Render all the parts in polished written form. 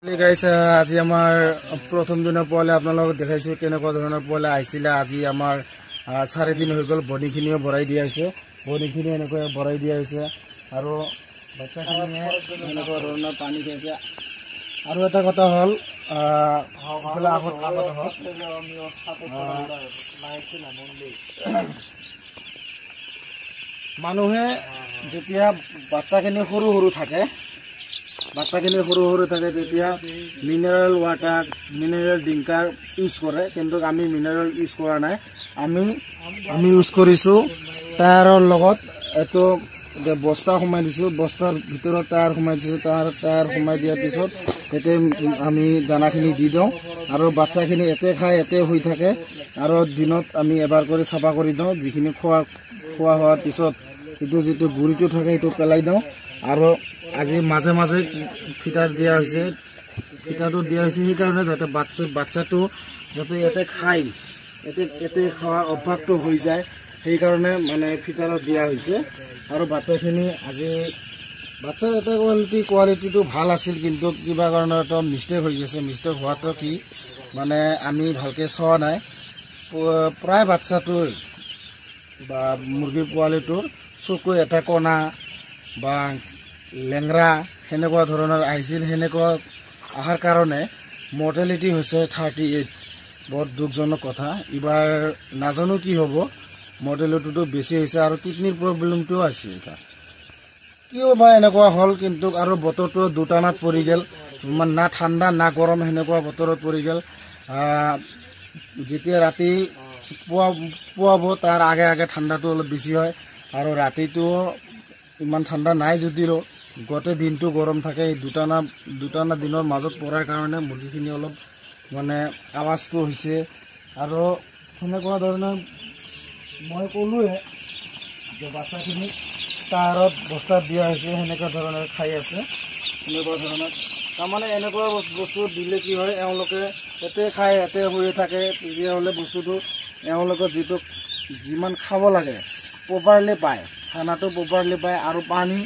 Guys আজি আমাৰ প্ৰথম দিনৰ পোৱালে আপোনালোকক দেখাইছো কেনেকুৱা ধৰণৰ পোৱালে আহিছিলে। আজি আমাৰ 4 দিন হৈ গ'ল। বনিখিনিও ভৰাই দিয়া হৈছে, বনিখিনি এনেকৈ ভৰাই দিয়া হৈছে আৰু বাচ্চাখিনিয়ে এনেকুৱা ধৰণৰ পানী খাইছে। আৰু এটা কথা হ'ল মানুহে যেতিয়া বাচ্চাখিনি সৰু সৰু থাকে তেতিয়া মিনাৰেল ওয়াটাৰ মিনাৰেল ড্ৰিঙ্কাৰ ইউজ কৰে, কিন্তু আমি মিনাৰেল ইউজ কৰা নাই। আমি ইউজ কৰিছো টায়াৰৰ লগত এটো বস্তা সোমাই দিছো, বস্তাৰ ভিতৰত টায়াৰ সোমাই দিছো। টায়াৰ সোমাই দিয়াৰ পিছত এতে আমি দানাখিনি দি দিওঁ আৰু বাচ্চাখিনি এতে খাই এতে শুই থাকে। আৰু দিনত আমি এবাৰ কৰি চাফা কৰি দিওঁ। যিখিনি খোৱা হোৱাৰ পিছত এইটো যিটো গুৰিটো থাকে সেইটো পেলাই দিওঁ। আৰু আজি মাজে মাজে ফিটাৰ দিয়া হৈছে, ফিটাৰটো দিয়া হৈছে সেইকাৰণে যাতে বাচ্চাটো যাতে এতে খাই এতে খোৱাৰ অভ্যাসটো হৈ যায়, সেইকাৰণে মানে ফিটাৰত দিয়া হৈছে। আৰু বাচ্চাখিনি আজি বাচ্চাৰ এটা কোৱালিটিটো ভাল আছিল, কিন্তু কিবা কাৰণত এটা মিষ্টেক হৈ গৈছে। মিষ্টেক হোৱাটো কি মানে আমি ভালকৈ চোৱা নাই। প্ৰায় বাচ্চাটোৰ বা মুৰ্গীৰ পোৱালিটোৰ চকু এটা কণা বা লেংৰা সেনেকুৱা ধৰণৰ আহিছিল। সেনেকুৱা অহাৰ কাৰণে মৰ্টেলিটি হৈছে 38। বহুত দুখজনক কথা। এইবাৰ নাজানো কি হ'ব, মৰ্টেলিটিটো বেছি হৈছে আৰু কিডনিৰ প্ৰব্লেমটোও আছে। কিয় বা এনেকুৱা হ'ল, কিন্তু আৰু বতৰটো দুটানাত পৰি গ'ল, না ঠাণ্ডা না গৰম সেনেকুৱা বতৰত পৰি গ'ল। যেতিয়া ৰাতি পুৱাব তাৰ আগে ঠাণ্ডাটো অলপ বেছি হয়, আৰু ৰাতিটো ইমান ঠাণ্ডা নাই যদিও গোটেই দিনটো গৰম থাকে। এই দুটানা দিনৰ মাজত পৰাৰ কাৰণে মুৰ্গীখিনি অলপ মানে আৱাজটো হৈছে। আৰু সেনেকুৱা ধৰণৰ মই ক'লোৱে যে বাচ্চাখিনি টায়াৰত বস্তাত দিয়া হৈছে, সেনেকুৱা ধৰণৰ খাই আছে। এনেকুৱা ধৰণৰ তাৰমানে এনেকুৱা বস্তু দিলে কি হয়, এওঁলোকে এতে খাই এতে শুই থাকে। তেতিয়াহ'লে বস্তুটো এওঁলোকে যিমান খাব লাগে প্ৰপাৰলি পায়, খানাটো প্ৰপাৰলি পায়। আৰু পানী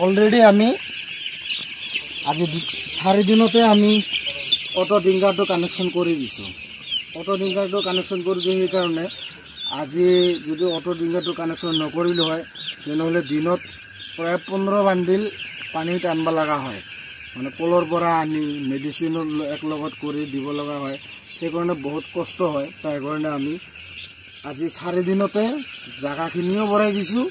অলৰেডি আমি আজি 4 দিনতে আমি অটো ড্ৰিংকাৰটো কানেকশ্যন কৰি দিছোঁ। অটো ড্ৰিংকাৰটো কানেকশ্যন কৰি দিওঁ সেইকাৰণে আজি যদি অটো ড্ৰিংকাৰটো কানেকশ্যন নকৰিলোঁ হয়, তেনেহ'লে দিনত প্ৰায় 15 বান্ডিল পানী টানিব লগা হয়। মানে কলৰ পৰা আনি মেডিচিনৰ একলগত কৰি দিব লগা হয়, সেইকাৰণে বহুত কষ্ট হয়। তাৰ কাৰণে আমি আজি 4 দিনতে জাগাখিনিও ভৰাই দিছোঁ,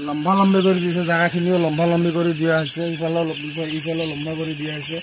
লম্বা কৰি দিছে। জাগাখিনিও লম্বা কৰি দিয়া হৈছে, ইফালে লম্বা কৰি দিয়া হৈছে।